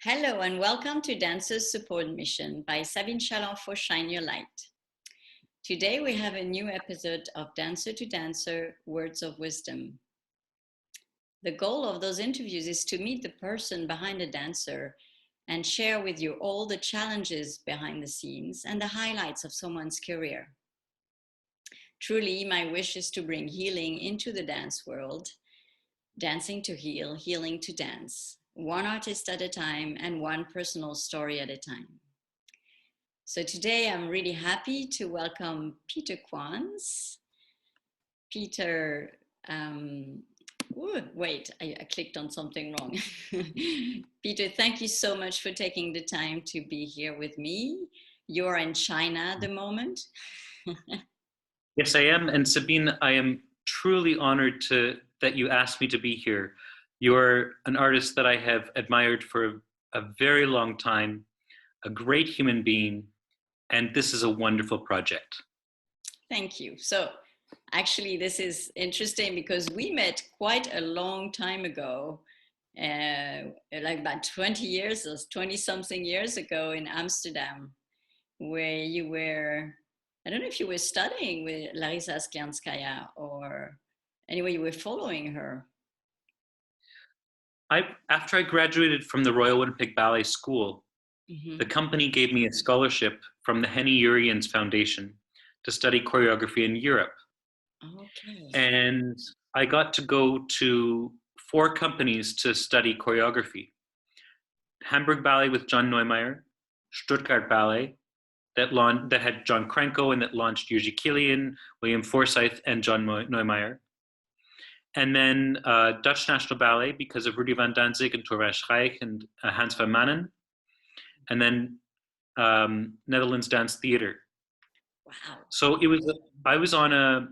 Hello and welcome to Dancers Support Mission by Sabine for Shine Your Light. Today we have a new episode of Dancer to Dancer Words of Wisdom. The goal of those interviews is to meet the person behind the dancer and share with you all the challenges behind the scenes and the highlights of someone's career. Truly, my wish is to bring healing into the dance world, dancing to heal, healing to dance. One artist at a time and one personal story at a time. So today I'm really happy to welcome Peter Quanz. Peter, I clicked on something wrong. Peter, thank you so much for taking the time to be here with me. You're in China at the moment. Yes, I am. And Sabine, I am truly honored that you asked me to be here. You're an artist that I have admired for a very long time, a great human being, and this is a wonderful project. Thank you. So actually, this is interesting because we met quite a long time ago, like about 20 years or 20-something years ago in Amsterdam, where you were, I don't know if you were studying with Larisa Sklianskaya or anyway, you were following her. After I graduated from the Royal Winnipeg Ballet School, the company gave me a scholarship from the Henny Urians Foundation to study choreography in Europe. Okay. And I got to go to 4 companies to study choreography. Hamburg Ballet with John Neumeier, Stuttgart Ballet, that had John Krenko and that launched Jiří Kylian, William Forsyth, and John Neumeier. And then Dutch National Ballet because of Rudy van Danzig and Thorwald Schreich and Hans van Manen. And then Netherlands Dance Theatre. Wow. So I was on a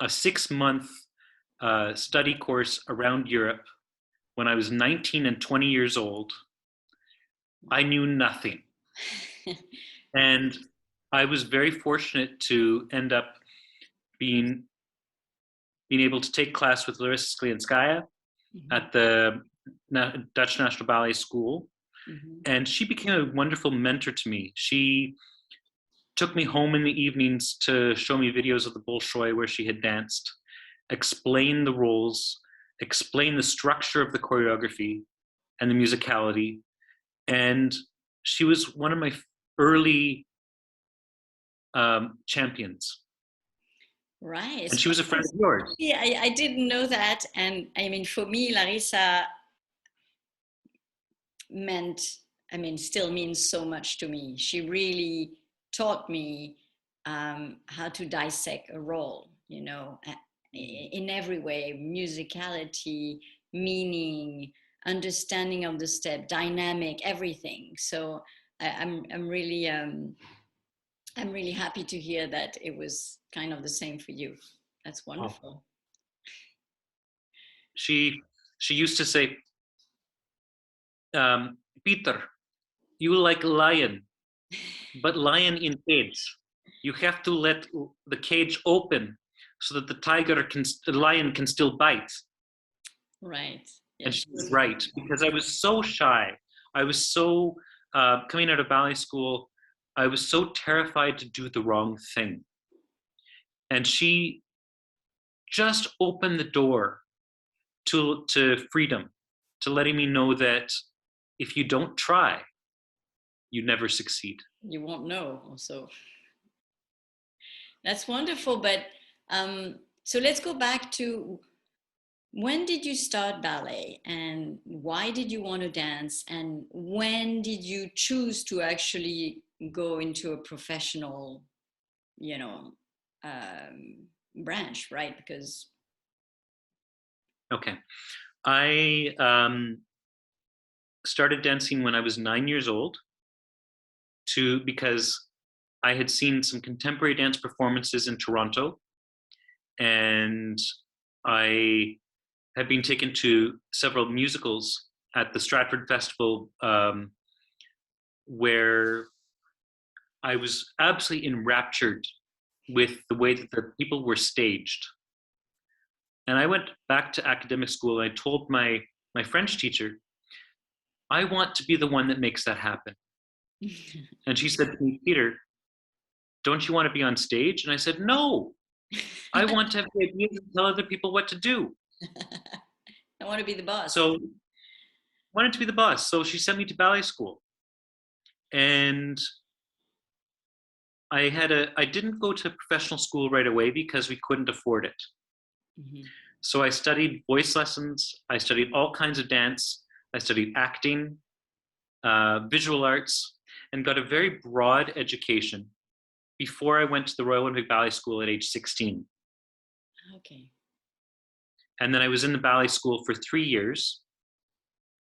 6-month study course around Europe when I was 19 and 20 years old. I knew nothing. And I was very fortunate to end up being able to take class with Larisa Sklianskaya at the Dutch National Ballet School. And she became a wonderful mentor to me. She took me home in the evenings to show me videos of the Bolshoi where she had danced, explain the roles, explain the structure of the choreography and the musicality. And she was one of my early champions. Right. And she was a friend of yours. Yeah, I didn't know that. And I mean, for me, Larisa still means so much to me. She really taught me how to dissect a role, in every way, musicality, meaning, understanding of the step, dynamic, everything. So I'm really happy to hear that it was kind of the same for you. That's wonderful. Oh. She used to say, Peter, you like lion, but lion in cage. You have to let the cage open so that the lion can still bite. Right. Yes. And she was right, because I was so shy. I was so, coming out of ballet school, I was so terrified to do the wrong thing. And she just opened the door to freedom, to letting me know that if you don't try, you never succeed. You won't know also. That's wonderful. But so let's go back to, when did you start ballet and why did you want to dance? And when did you choose to actually go into a professional, branch, right? Because. Okay. I started dancing when I was 9 years old because I had seen some contemporary dance performances in Toronto, and I had been taken to several musicals at the Stratford Festival, where I was absolutely enraptured with the way that the people were staged. And I went back to academic school and I told my French teacher, I want to be the one that makes that happen. And she said to me, Peter, don't you want to be on stage? And I said, no, I want to have the idea to tell other people what to do. I want to be the boss. So I wanted to be the boss. So she sent me to ballet school. And I didn't go to professional school right away because we couldn't afford it. Mm-hmm. So I studied voice lessons. I studied all kinds of dance. I studied acting, visual arts, and got a very broad education before I went to the Royal Winnipeg Ballet School at age 16. Okay. And then I was in the ballet school for 3 years,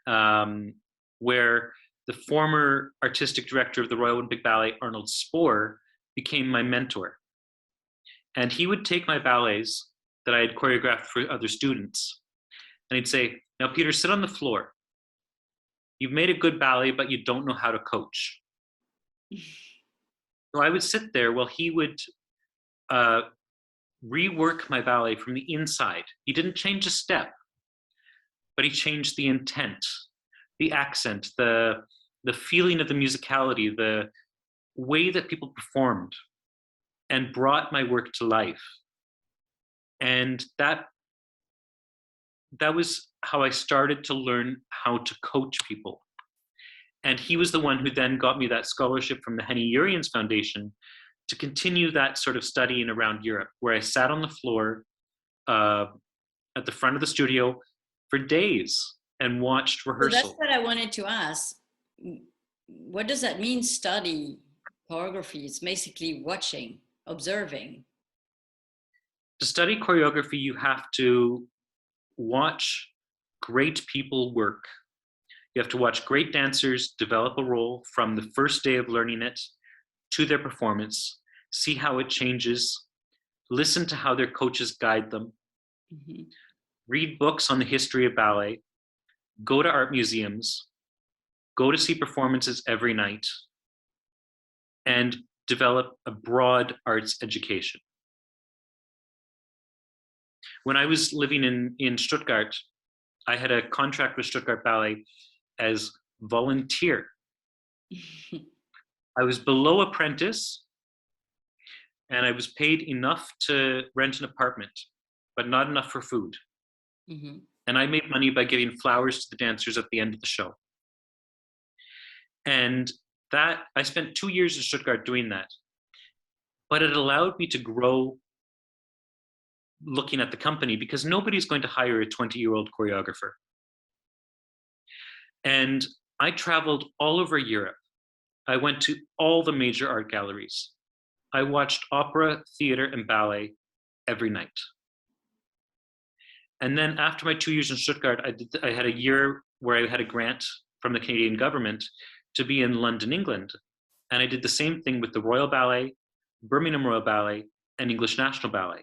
where the former artistic director of the Royal Winnipeg Ballet, Arnold Spohr, became my mentor. And he would take my ballets that I had choreographed for other students, and he'd say, now, Peter, sit on the floor. You've made a good ballet, but you don't know how to coach. So I would sit there while he would rework my ballet from the inside. He didn't change a step, but he changed the intent, the accent, the feeling of the musicality, the way that people performed, and brought my work to life. And that was how I started to learn how to coach people. And he was the one who then got me that scholarship from the Henny Urians Foundation to continue that sort of studying around Europe, where I sat on the floor at the front of the studio for days and watched rehearsal. So that's what I wanted to ask. What does that mean, study choreography? It's basically watching, observing. To study choreography, you have to watch great people work. You have to watch great dancers develop a role from the first day of learning it to their performance, see how it changes, listen to how their coaches guide them, mm-hmm. read books on the history of ballet, go to art museums, go to see performances every night, and develop a broad arts education. When I was living in Stuttgart, I had a contract with Stuttgart Ballet as volunteer. I was below apprentice, and I was paid enough to rent an apartment, but not enough for food. Mm-hmm. And I made money by giving flowers to the dancers at the end of the show. And that, I spent 2 years in Stuttgart doing that. But it allowed me to grow looking at the company, because nobody's going to hire a 20-year-old choreographer. And I traveled all over Europe. I went to all the major art galleries. I watched opera, theater, and ballet every night. And then after my 2 years in Stuttgart, I had a year where I had a grant from the Canadian government to be in London, England. And I did the same thing with the Royal Ballet, Birmingham Royal Ballet, and English National Ballet.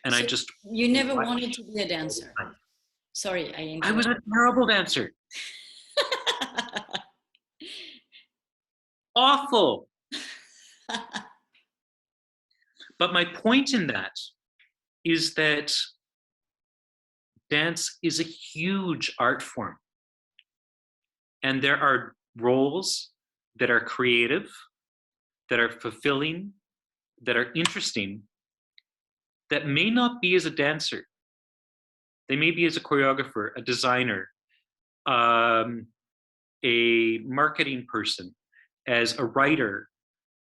And so you never wanted to be a dancer? Sorry, I was a terrible dancer. Awful. But my point in that is that dance is a huge art form. And there are roles that are creative, that are fulfilling, that are interesting, that may not be as a dancer. They may be as a choreographer, a designer, a marketing person, as a writer,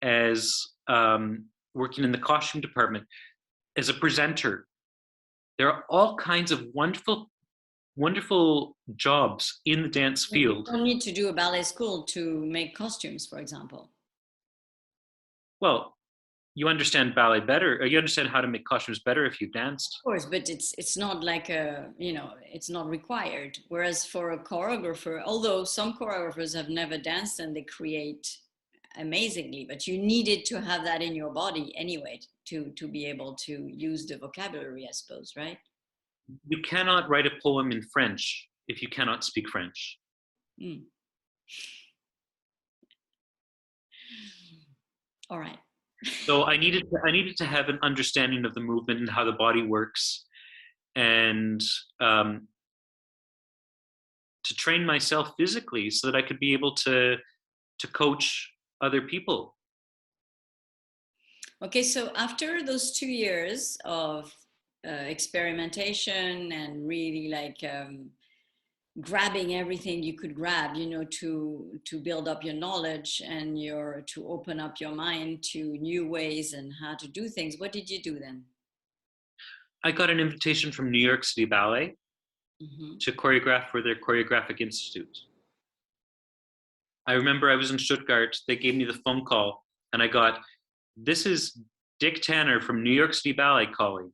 as working in the costume department, as a presenter. There are all kinds of wonderful, wonderful jobs in the dance field. You don't need to do a ballet school to make costumes, for example. Well, you understand ballet better, or you understand how to make costumes better if you've danced. Of course, but it's not like it's not required. Whereas for a choreographer, although some choreographers have never danced and they create amazingly, but you needed to have that in your body anyway to be able to use the vocabulary, I suppose, right? You cannot write a poem in French if you cannot speak French. Mm. All right. So I needed to have an understanding of the movement and how the body works, and to to train myself physically so that I could be able to coach other people. Okay, so after those 2 years of experimentation and really like grabbing everything you could grab, you know, to build up your knowledge and to open up your mind to new ways and how to do things, what did you do then? I got an invitation from New York City Ballet to choreograph for their Choreographic Institute. I remember I was in Stuttgart, they gave me the phone call, and I got, "This is Dick Tanner from New York City Ballet calling."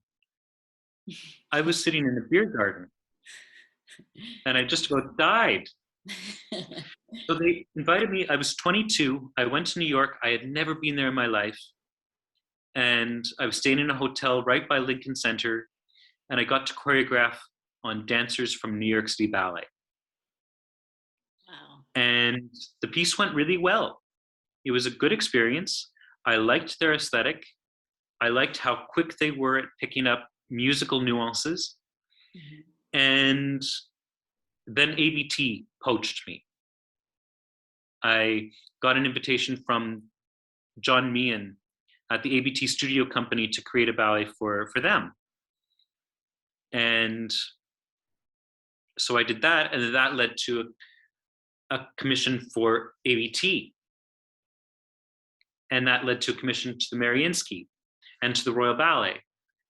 I was sitting in a beer garden, and I just about died. So they invited me. I was 22. I went to New York. I had never been there in my life. And I was staying in a hotel right by Lincoln Center, and I got to choreograph on dancers from New York City Ballet. Wow. And the piece went really well. It was a good experience. I liked their aesthetic. I liked how quick they were at picking up musical nuances. And then ABT poached me. I got an invitation from John Meehan at the ABT studio company to create a ballet for them. And so I did that, and that led to a commission for ABT. And that led to a commission to the Mariinsky and to the Royal Ballet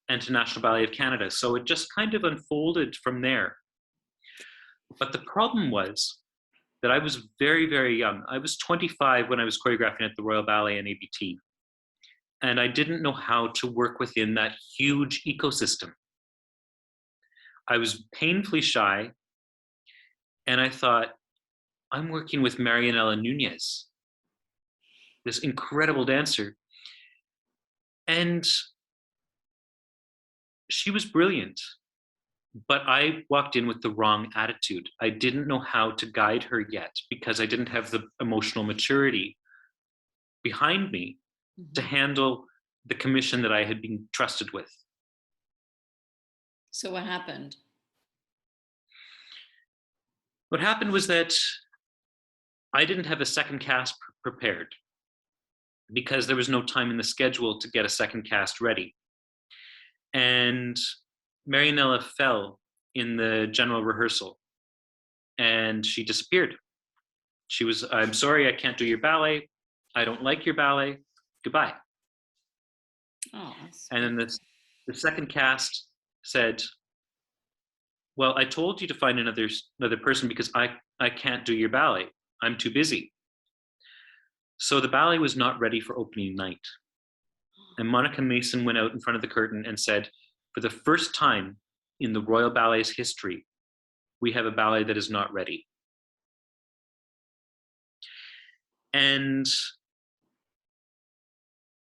and to National Ballet of Canada. So it just kind of unfolded from there. But the problem was that I was very, very young. I was 25 when I was choreographing at the Royal Ballet and ABT. And I didn't know how to work within that huge ecosystem. I was painfully shy. And I thought, I'm working with Marianela Nunez, this incredible dancer. And she was brilliant. But I walked in with the wrong attitude. I didn't know how to guide her yet because I didn't have the emotional maturity behind me to handle the commission that I had been trusted with. So what happened? What happened was that I didn't have a second cast prepared because there was no time in the schedule to get a second cast ready. And Marianela fell in the general rehearsal and she disappeared. She was, "I'm sorry, I can't do your ballet. I don't like your ballet. Goodbye." Oh, and then the second cast said, "Well, I told you to find another person because I can't do your ballet. I'm too busy." So the ballet was not ready for opening night. And Monica Mason went out in front of the curtain and said, "For the first time in the Royal Ballet's history, we have a ballet that is not ready." And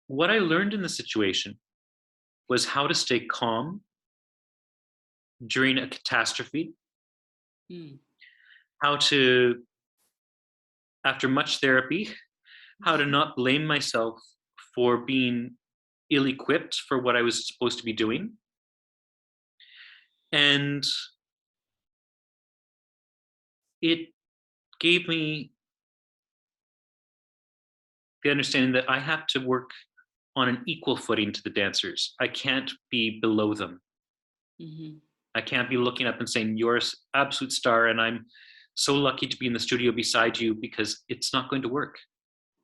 what I learned in the situation was how to stay calm during a catastrophe, how to, after much therapy, how to not blame myself for being ill-equipped for what I was supposed to be doing. And it gave me the understanding that I have to work on an equal footing to the dancers. I can't be below them. I can't be looking up and saying, "You're an absolute star and I'm so lucky to be in the studio beside you," because it's not going to work.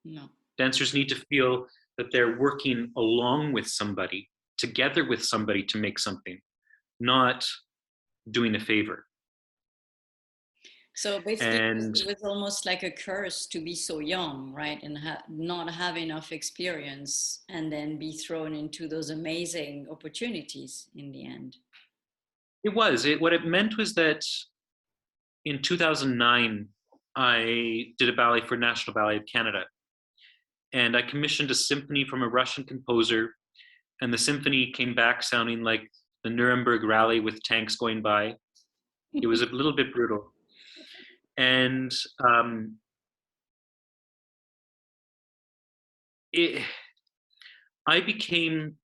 No. Dancers need to feel that they're working along with somebody, together with somebody to make something, not doing a favor. So basically, And it was almost like a curse to be so young, right? And not have enough experience and then be thrown into those amazing opportunities in the end. what it meant was that in 2009, I did a ballet for National Ballet of Canada. And I commissioned a symphony from a Russian composer. And the symphony came back sounding like the Nuremberg rally with tanks going by. It was a little bit brutal. And I became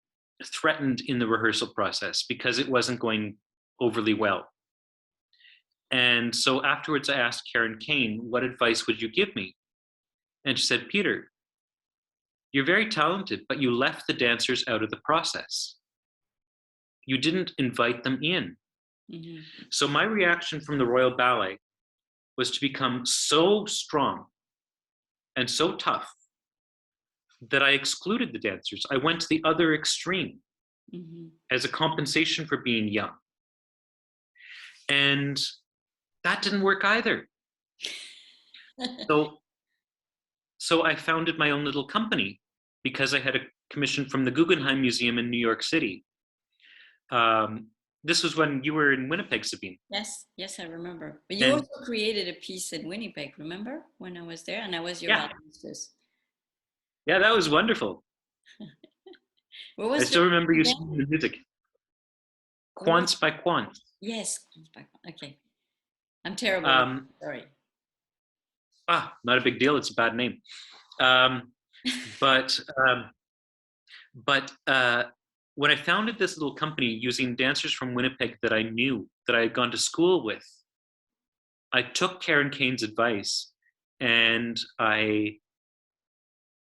threatened in the rehearsal process because it wasn't going overly well. And so afterwards I asked Karen Kane, what advice would you give me? And she said, Peter, you're very talented, but you left the dancers out of the process. You didn't invite them in. Mm-hmm. So my reaction from the Royal Ballet was to become so strong and so tough that I excluded the dancers. I went to the other extreme as a compensation for being young. And that didn't work either. So I founded my own little company because I had a commission from the Guggenheim Museum in New York City. This was when you were in Winnipeg, Sabine. Yes, I remember. But you also created a piece in Winnipeg, remember? When I was there, and I was your ballet mistress. Yeah, that was wonderful. I still remember you singing the music. Quanz by Quanz. Yes, Quanz by Quanz. Okay. I'm terrible. Sorry. Not a big deal. It's a bad name. But when I founded this little company using dancers from Winnipeg that I knew, that I had gone to school with, I took Karen Kane's advice and I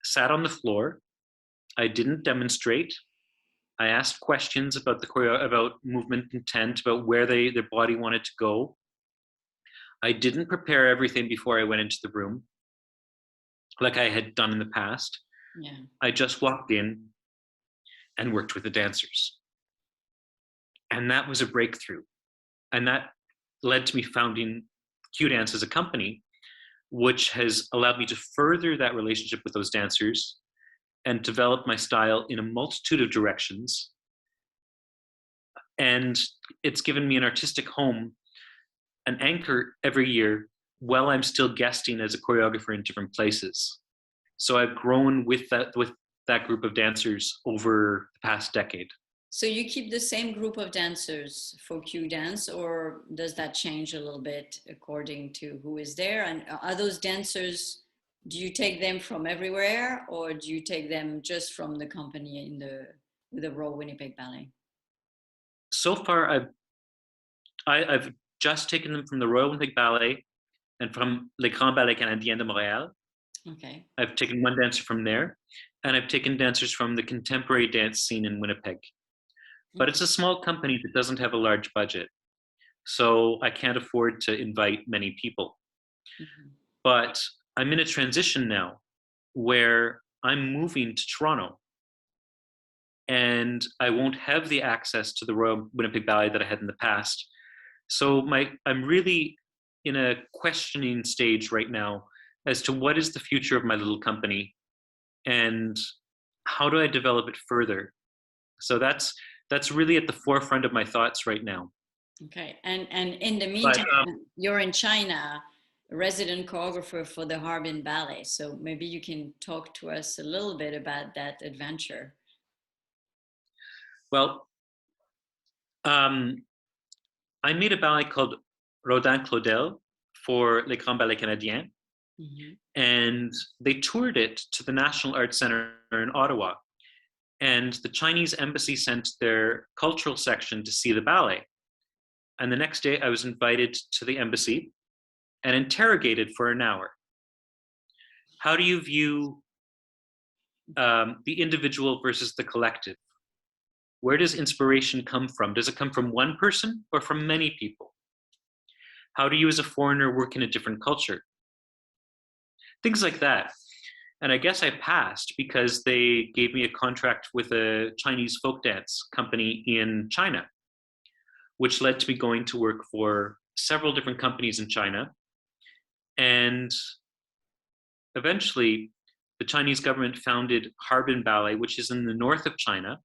sat on the floor. I didn't demonstrate. I asked questions about the choreo, about movement intent, about where their body wanted to go. I didn't prepare everything before I went into the room, like I had done in the past. Yeah. I just walked in and worked with the dancers. And that was a breakthrough. And that led to me founding Q-Dance as a company, which has allowed me to further that relationship with those dancers and develop my style in a multitude of directions. And it's given me an artistic home, an anchor every year while I'm still guesting as a choreographer in different places. So I've grown with that group of dancers over the past decade. So you keep the same group of dancers for Q-Dance, or does that change a little bit according to who is there? And are those dancers, do you take them from everywhere, or do you take them just from the company in the Royal Winnipeg Ballet? So far, I've just taken them from the Royal Winnipeg Ballet and from les Grands Ballets Canadiens de Montréal. Okay. I've taken one dancer from there, and I've taken dancers from the contemporary dance scene in Winnipeg. But it's a small company that doesn't have a large budget, so I can't afford to invite many people. Mm-hmm. But I'm in a transition now where I'm moving to Toronto, and I won't have the access to the Royal Winnipeg Ballet that I had in the past. So I'm really in a questioning stage right now as to what is the future of my little company and how do I develop it further. So that's really at the forefront of my thoughts right now. Okay, and in the meantime, you're in China, resident choreographer for the Harbin Ballet. So maybe you can talk to us a little bit about that adventure. Well, I made a ballet called Rodin Claudel for les Grands Ballets Canadiens, and they toured it to the National Arts Centre in Ottawa. And the Chinese embassy sent their cultural section to see the ballet. And the next day I was invited to the embassy and interrogated for an hour. How do you view the individual versus the collective? Where does inspiration come from? Does it come from one person or from many people? How do you as a foreigner work in a different culture? Things like that. And I guess I passed because they gave me a contract with a Chinese folk dance company in China, which led to me going to work for several different companies in China. And eventually, the Chinese government founded Harbin Ballet, which is in the north of China.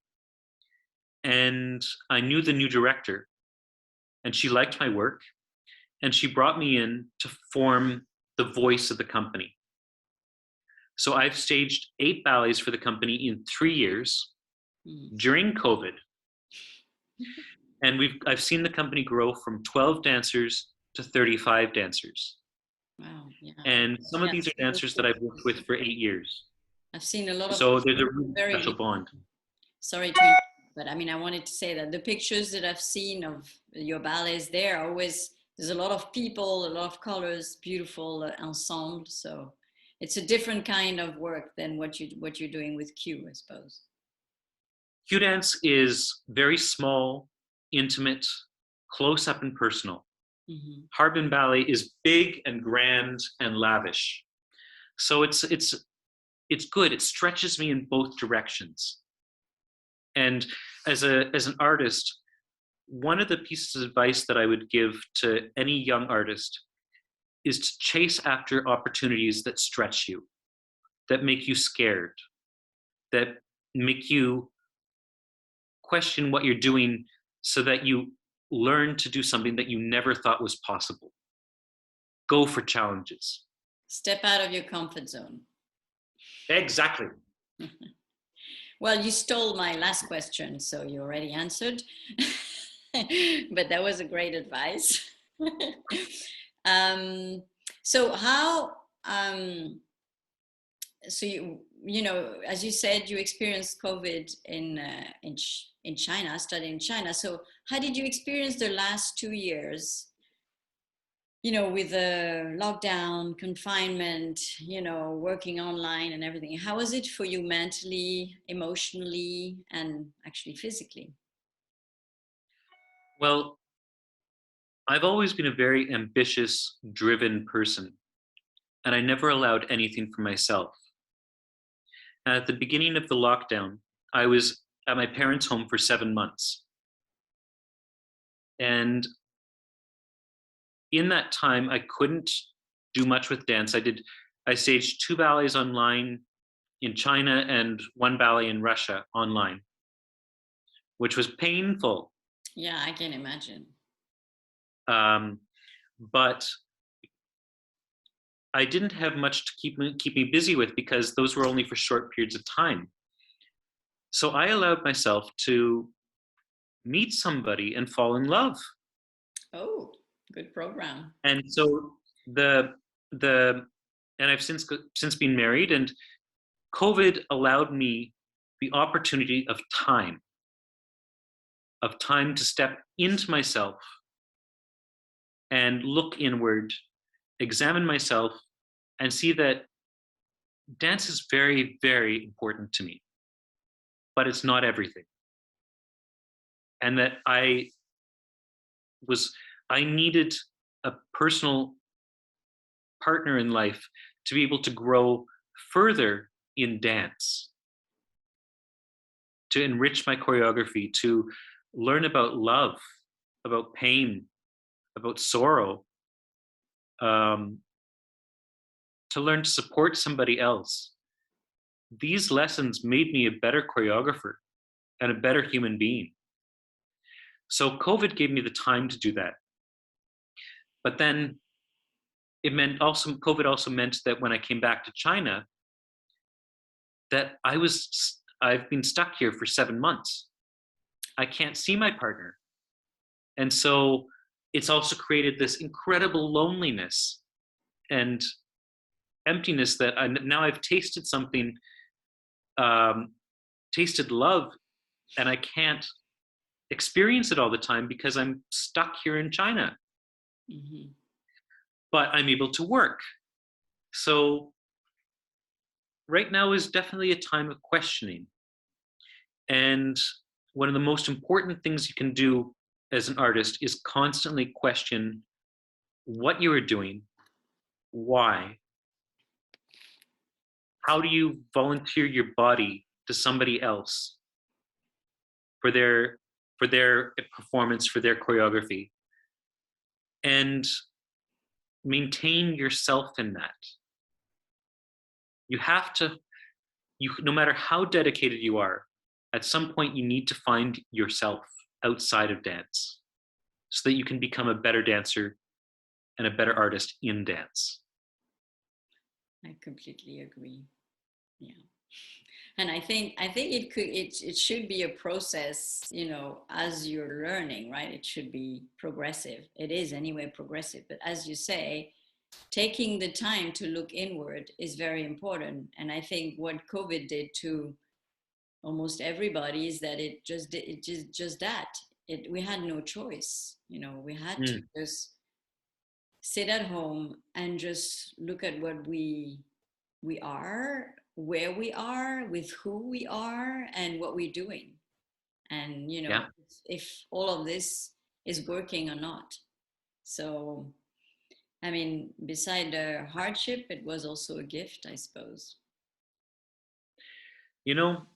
And I knew the new director, and she liked my work, and she brought me in to form the voice of the company. So I've staged 8 ballets for the company in 3 years during COVID. And I've seen the company grow from 12 dancers to 35 dancers. Wow. Yeah. And some of these are dancers that I've worked with for 8 years. I've seen a lot of. So there's a really special bond. Sorry to interrupt, but I mean, I wanted to say that the pictures that I've seen of your ballets there are always there's a lot of people, a lot of colors, beautiful ensemble. So it's a different kind of work than what you're doing with Q, I suppose. Q dance is very small, intimate, close up and personal. Mm-hmm. Harbin Ballet is big and grand and lavish. So it's good. It stretches me in both directions. And as an artist, one of the pieces of advice that I would give to any young artist is to chase after opportunities that stretch you, that make you scared, that make you question what you're doing so that you learn to do something that you never thought was possible. Go for challenges. Step out of your comfort zone. Exactly. Well, you stole my last question, so you already answered. But that was a great advice. So how, so you know, as you said, you experienced COVID in China, studying in China. So how did you experience the last 2 years? You know, with the lockdown, confinement, you know, working online and everything. How was it for you mentally, emotionally, and actually physically? Well, I've always been a very ambitious, driven person, and I never allowed anything for myself. And at the beginning of the lockdown, I was at my parents' home for 7 months. And in that time, I couldn't do much with dance. I staged 2 ballets online in China and 1 ballet in Russia online, which was painful. Yeah, I can imagine. But I didn't have much to keep me busy with because those were only for short periods of time. So I allowed myself to meet somebody and fall in love. Oh, good program. And so the and I've since been married, and COVID allowed me the opportunity of time to step into myself and look inward, examine myself, and see that dance is very, very important to me, but it's not everything. And that I needed a personal partner in life to be able to grow further in dance, to enrich my choreography, to learn about love, about pain, about sorrow, to learn to support somebody else. These lessons made me a better choreographer and a better human being. So COVID gave me the time to do that. But then COVID also meant that when I came back to China, that I've been stuck here for 7 months. I can't see my partner. And so it's also created this incredible loneliness and emptiness that now I've tasted something, tasted love, and I can't experience it all the time because I'm stuck here in China. Mm-hmm. But I'm able to work. So right now is definitely a time of questioning. And one of the most important things you can do as an artist is constantly question what you are doing, why, how do you volunteer your body to somebody else for their performance, for their choreography, and maintain yourself in that. You have to, no matter how dedicated you are, at some point you need to find yourself outside of dance so that you can become a better dancer and a better artist in dance. I completely agree. Yeah. And I think it should be a process, you know, as you're learning, right? It should be progressive. It is anyway progressive, but as you say, taking the time to look inward is very important. And I think what COVID did to almost everybody is that it just that we had no choice. You know, we had to just sit at home and just look at what we are, where we are, with who we are, and what we're doing, and Yeah. if all of this is working or not. So, I mean, beside the hardship, it was also a gift, I suppose. You know,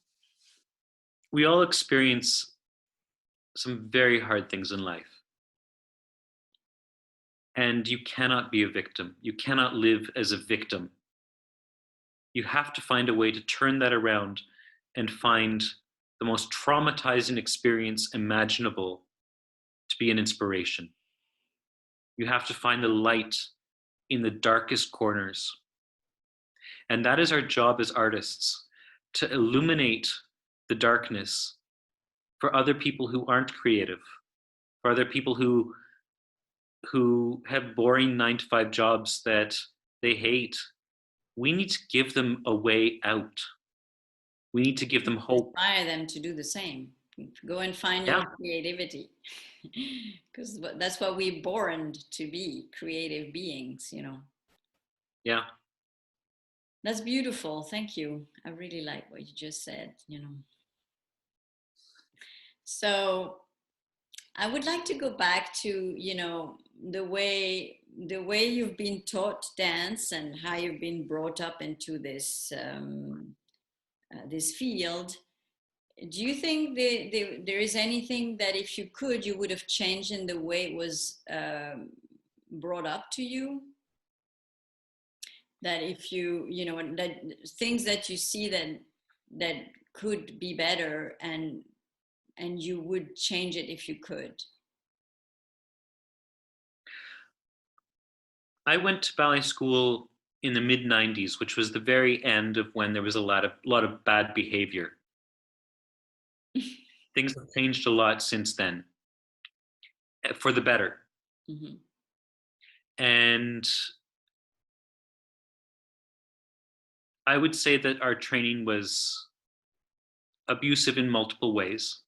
we all experience some very hard things in life. And you cannot be a victim. You cannot live as a victim. You have to find a way to turn that around and find the most traumatizing experience imaginable to be an inspiration. You have to find the light in the darkest corners. And that is our job as artists, to illuminate the darkness for other people who aren't creative, for other people who have boring 9 to 5 jobs that they hate. We need to give them a way out. We need to give them hope. Inspire them to do the same. Go and find your Yeah, creativity, because that's what we're born to be, creative beings. yeah. That's beautiful. Thank you. I really like what you just said. So I would like to go back to, the way you've been taught dance and how you've been brought up into this field. Do you think there is anything that if you could, you would have changed in the way it was brought up to you? That if that things that you see that could be better, and you would change it if you could? I went to ballet school in the mid 90s, which was the very end of when there was a lot of bad behavior. Things have changed a lot since then, for the better. Mm-hmm. And I would say that our training was abusive in multiple ways,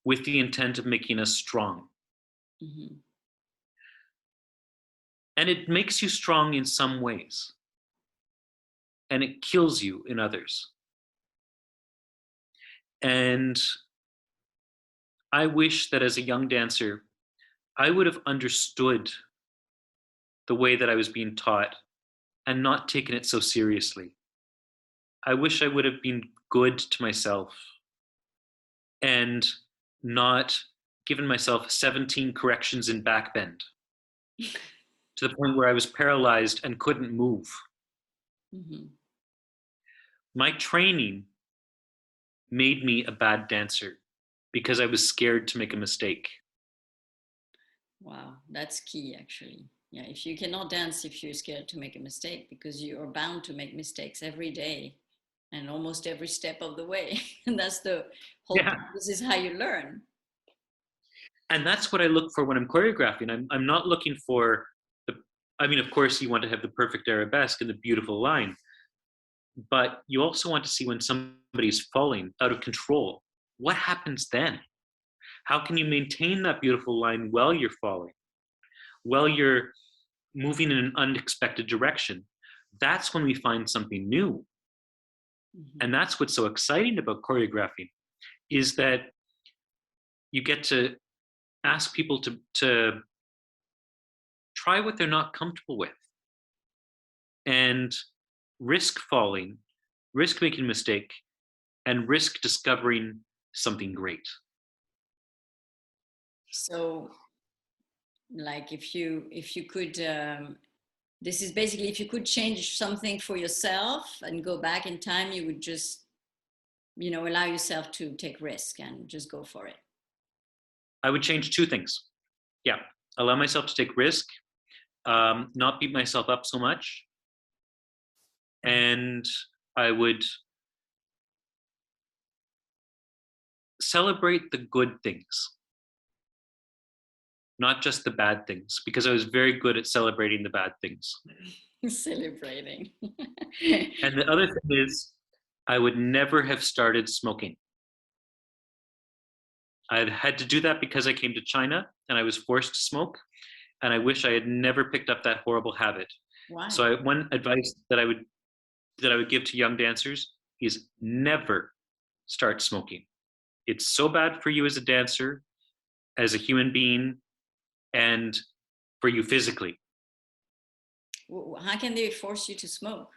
with the intent of making us strong. Mm-hmm. And it makes you strong in some ways, and it kills you in others. And I wish that as a young dancer, I would have understood the way that I was being taught and not taken it so seriously. I wish I would have been good to myself and not given myself 17 corrections in backbend to the point where I was paralyzed and couldn't move. Mm-hmm. My training made me a bad dancer because I was scared to make a mistake. Wow, that's key, actually. Yeah, if you cannot dance if you're scared to make a mistake, because you are bound to make mistakes every day and almost every step of the way. And that's the whole Yeah. point. This is how you learn. And that's what I look for when I'm choreographing. I'm not looking for I mean, of course, you want to have the perfect arabesque and the beautiful line, but you also want to see when somebody's falling out of control. What happens then? How can you maintain that beautiful line while you're falling, while you're moving in an unexpected direction? That's when we find something new. Mm-hmm. And that's what's so exciting about choreographing, is that you get to ask people to try what they're not comfortable with and risk falling, risk making a mistake, and risk discovering something great. So, like, if you could, this is basically, if you could change something for yourself and go back in time, you would just, allow yourself to take risk and just go for it. I would change 2 things. Yeah, allow myself to take risk, not beat myself up so much, and I would celebrate the good things, not just the bad things, because I was very good at celebrating the bad things. Celebrating. And the other thing is, I would never have started smoking. I had to do that because I came to China and I was forced to smoke. and I wish I had never picked up that horrible habit. Why? So one advice that I would give to young dancers is never start smoking. It's so bad for you as a dancer, as a human being, and for you physically. How can they force you to smoke?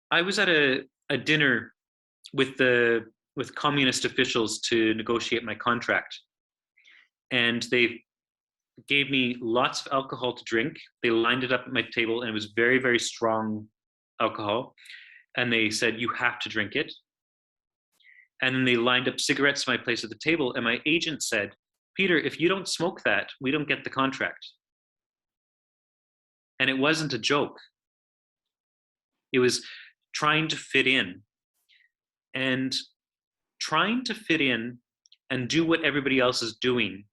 I was at a dinner with communist officials to negotiate my contract, and they gave me lots of alcohol to drink. They lined it up at my table, and it was very, very strong alcohol. And they said, you have to drink it. And then they lined up cigarettes to my place at the table. And my agent said, Peter, if you don't smoke that, we don't get the contract. And it wasn't a joke. It was trying to fit in. And trying to fit in and do what everybody else is doing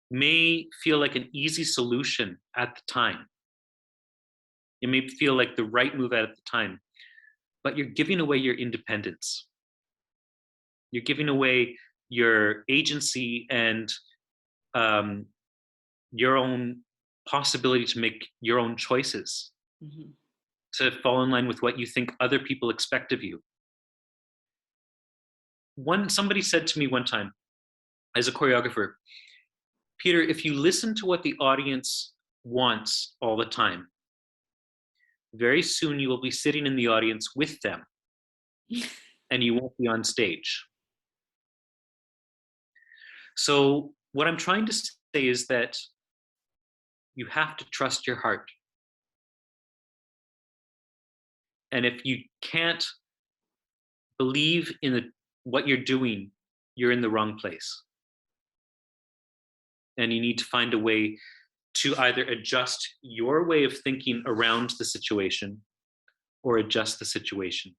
may feel like an easy solution at the time. It may feel like the right move at the time, but you're giving away your independence. You're giving away your agency and your own possibility to make your own choices, to fall in line with what you think other people expect of you. Somebody said to me one time, as a choreographer, Peter, if you listen to what the audience wants all the time, very soon you will be sitting in the audience with them and you won't be on stage. So what I'm trying to say is that you have to trust your heart. And if you can't believe in what you're doing, you're in the wrong place. And you need to find a way to either adjust your way of thinking around the situation or adjust the situation.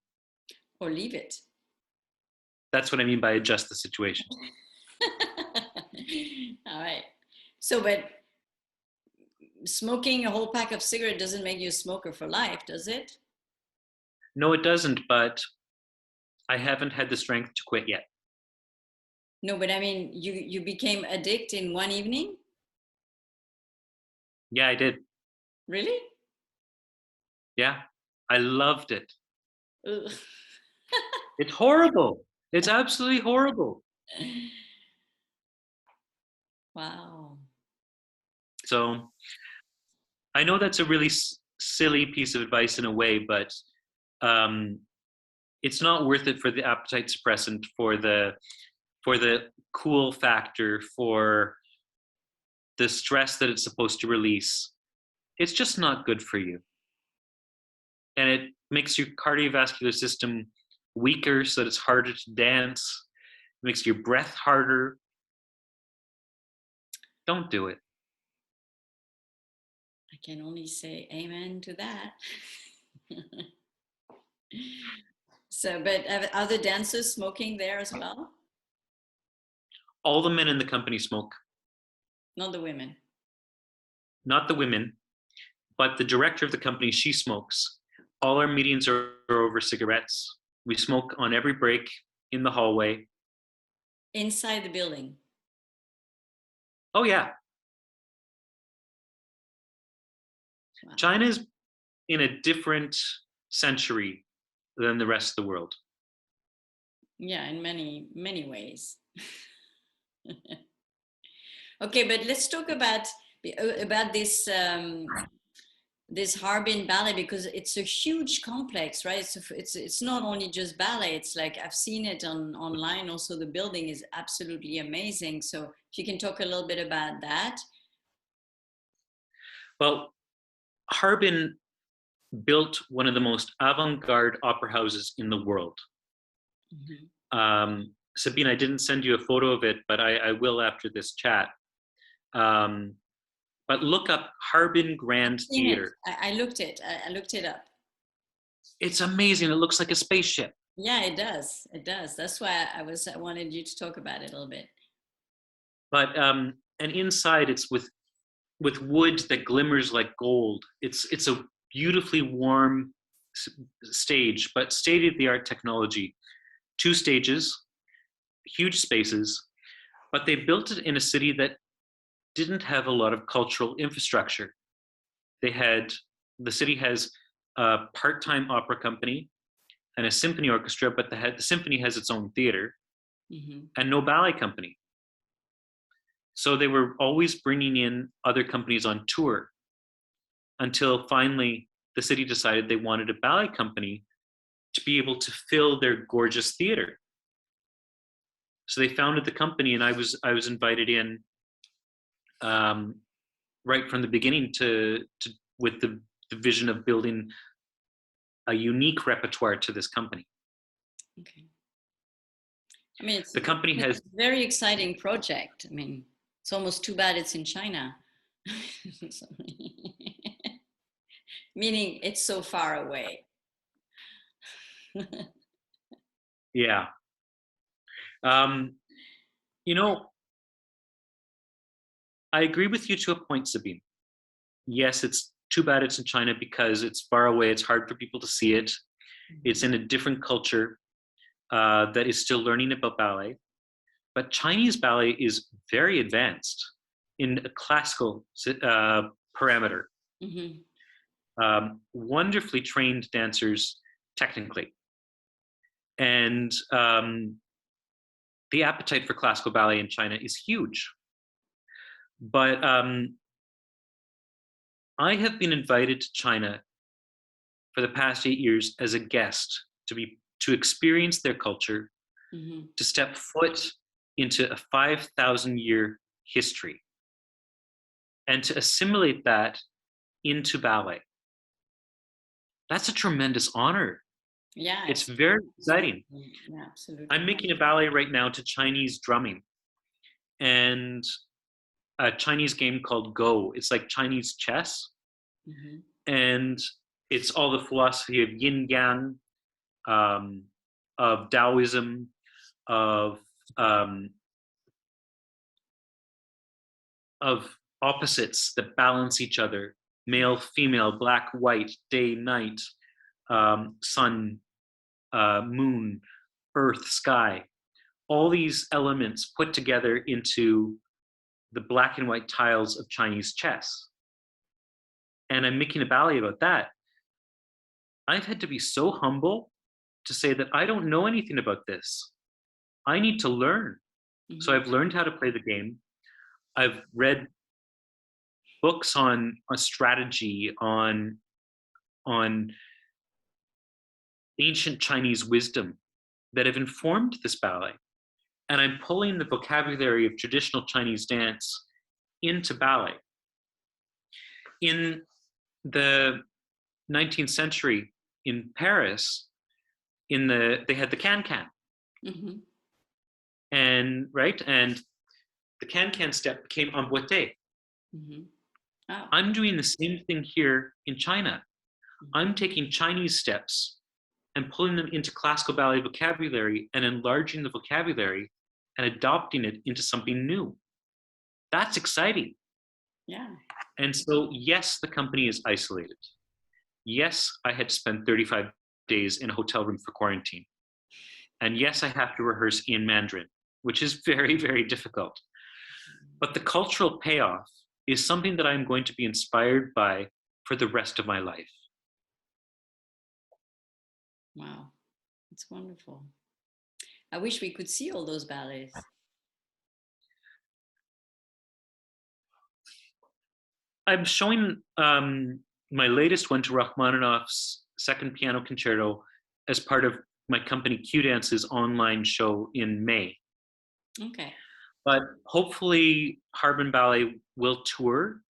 Or leave it. That's what I mean by adjust the situation. All right. So, but smoking a whole pack of cigarettes doesn't make you a smoker for life, does it? No, it doesn't, but I haven't had the strength to quit yet. No, but I mean, you became addicted in one evening? Yeah, I did. Really? Yeah, I loved it. It's horrible. It's absolutely horrible. Wow. So I know that's a really silly piece of advice in a way, but it's not worth it for the appetite suppressant, for the cool factor, for the stress that it's supposed to release. It's just not good for you. And it makes your cardiovascular system weaker so that it's harder to dance. It makes your breath harder. Don't do it. I can only say amen to that. So, but are the dancers smoking there as well? All the men in the company smoke. Not the women. Not the women, but the director of the company, she smokes. All our meetings are over cigarettes. We smoke on every break in the hallway. Inside the building? Oh, yeah. Wow. China is in a different century than the rest of the world. Yeah, in many, many ways. Okay, but let's talk about this this Harbin Ballet, because it's a huge complex, right? It's not only just ballet. It's like I've seen it online. Also, the building is absolutely amazing. So if you can talk a little bit about that. Well, Harbin built one of the most avant-garde opera houses in the world. Sabine, I didn't send you a photo of it, but I will after this chat. But look up Harbin Grand Theatre. I looked it up. It's amazing. It looks like a spaceship. Yeah, it does. It does. That's why I wanted you to talk about it a little bit. But and inside it's with wood that glimmers like gold. It's a beautifully warm stage, but state-of-the-art technology. 2 stages, huge spaces. But they built it in a city that didn't have a lot of cultural infrastructure. The city has a part-time opera company and a symphony orchestra, but the symphony has its own theater and no ballet company. So they were always bringing in other companies on tour until finally the city decided they wanted a ballet company to be able to fill their gorgeous theater. So they founded the company, and I was invited in right from the beginning to with the vision of building a unique repertoire to this company. Okay. I mean, the company has a very exciting project. I mean, it's almost too bad it's in China. Meaning it's so far away. Yeah. You know, I agree with you to a point, Sabine. Yes, it's too bad it's in China because it's far away. It's hard for people to see it. It's in a different culture that is still learning about ballet. But Chinese ballet is very advanced in a classical parameter. Wonderfully trained dancers technically. And the appetite for classical ballet in China is huge. But I have been invited to China for the past 8 years as a guest to experience their culture, to step foot into a 5,000-year history, and to assimilate that into ballet. That's a tremendous honor. Yeah, it's very exciting. Yeah, absolutely. I'm making a ballet right now to Chinese drumming and a Chinese game called Go. It's like Chinese chess. And it's all the philosophy of yin yang, of Taoism, of opposites that balance each other: male, female, black, white, day, night, sun, moon, earth, sky. All these elements put together into the black and white tiles of Chinese chess. And I'm making a ballet about that. I've had to be so humble to say that I don't know anything about this. I need to learn. So I've learned how to play the game. I've read books on strategy, on ancient Chinese wisdom that have informed this ballet. And I'm pulling the vocabulary of traditional Chinese dance into ballet. In the 19th century in Paris, they had the can-can. And the can-can step became emboîté. Oh. I'm doing the same thing here in China. I'm taking Chinese steps and pulling them into classical ballet vocabulary and enlarging the vocabulary and adopting it into something new. That's exciting. Yeah. And so, yes, the company is isolated. Yes, I had to spend 35 days in a hotel room for quarantine. And yes, I have to rehearse in Mandarin, which is very, very difficult. But the cultural payoff is something that I'm going to be inspired by for the rest of my life. Wow, that's wonderful. I wish we could see all those ballets. I'm showing my latest one to Rachmaninoff's Second Piano Concerto as part of my company Q Dance's online show in May. Okay. But hopefully Harbin Ballet will tour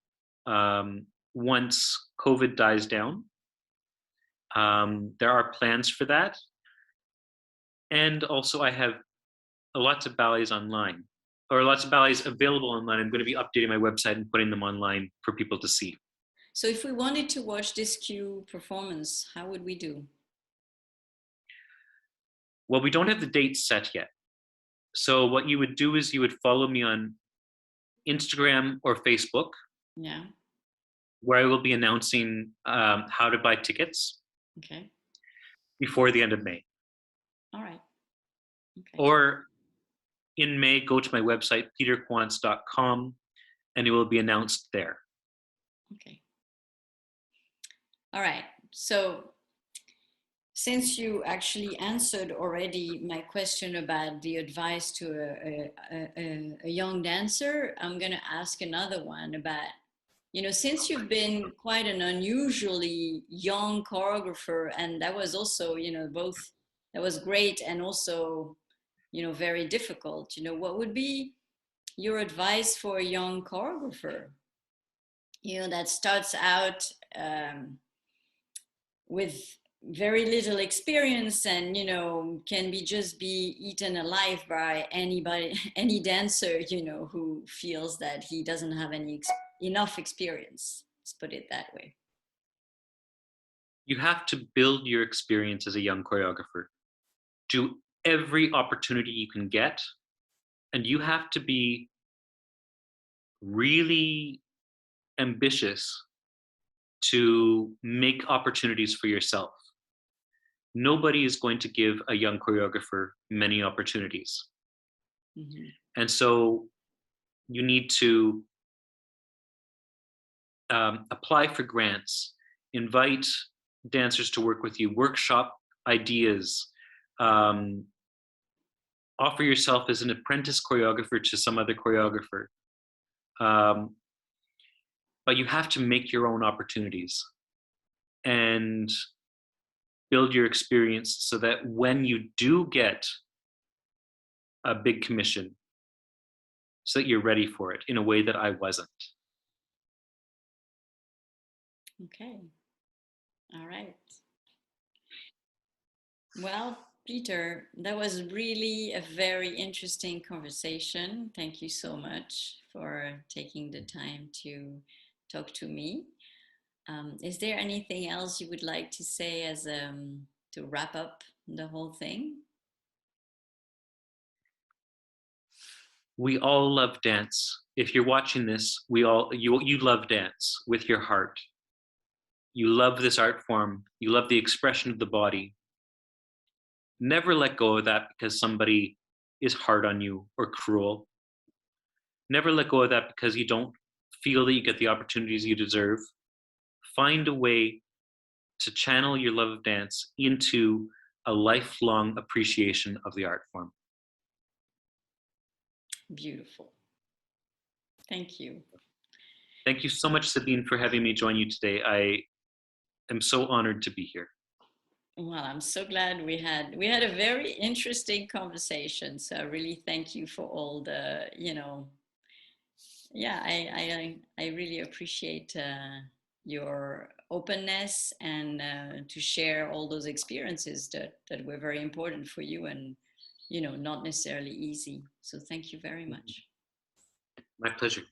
once COVID dies down. There are plans for that. And also I have lots of ballets online, or lots of ballets available online. I'm going to be updating my website and putting them online for people to see. So if we wanted to watch this Q performance, how would we do? Well, we don't have the dates set yet. So what you would do is you would follow me on Instagram or Facebook. Yeah. Where I will be announcing how to buy tickets. Okay. Before the end of May. All right. Okay. Or in May, go to my website, peterquanz.com, and it will be announced there. Okay. All right. So since you actually answered already my question about the advice to a young dancer, I'm going to ask another one about, you know, since you've been quite an unusually young choreographer, and that was also, you know, both, that was great and also, you know, very difficult, you know, what would be your advice for a young choreographer, you know, that starts out with very little experience and, you know, can be just be eaten alive by anybody, any dancer, you know, who feels that he doesn't have enough experience. Let's put it that way. You have to build your experience as a young choreographer. Do every opportunity you can get, and you have to be really ambitious to make opportunities for yourself. Nobody is going to give a young choreographer many opportunities. Mm-hmm. And so you need to apply for grants, invite dancers to work with you, workshop ideas, offer yourself as an apprentice choreographer to some other choreographer. But you have to make your own opportunities and build your experience so that when you do get a big commission, so that you're ready for it in a way that I wasn't. Okay. All right. Well, Peter, that was really a very interesting conversation. Thank you so much for taking the time to talk to me. Is there anything else you would like to say as to wrap up the whole thing? We all love dance. If you're watching this, you love dance with your heart. You love this art form. You love the expression of the body. Never let go of that because somebody is hard on you or cruel. Never let go of that because you don't feel that you get the opportunities you deserve. Find a way to channel your love of dance into a lifelong appreciation of the art form. Beautiful. Thank you. Thank you so much, Sabine, for having me join you today. I am so honored to be here. Well, I'm so glad we had a very interesting conversation. So I really thank you for all the, you know, yeah, I really appreciate your openness and to share all those experiences that were very important for you and, you know, not necessarily easy. So thank you very much. My pleasure.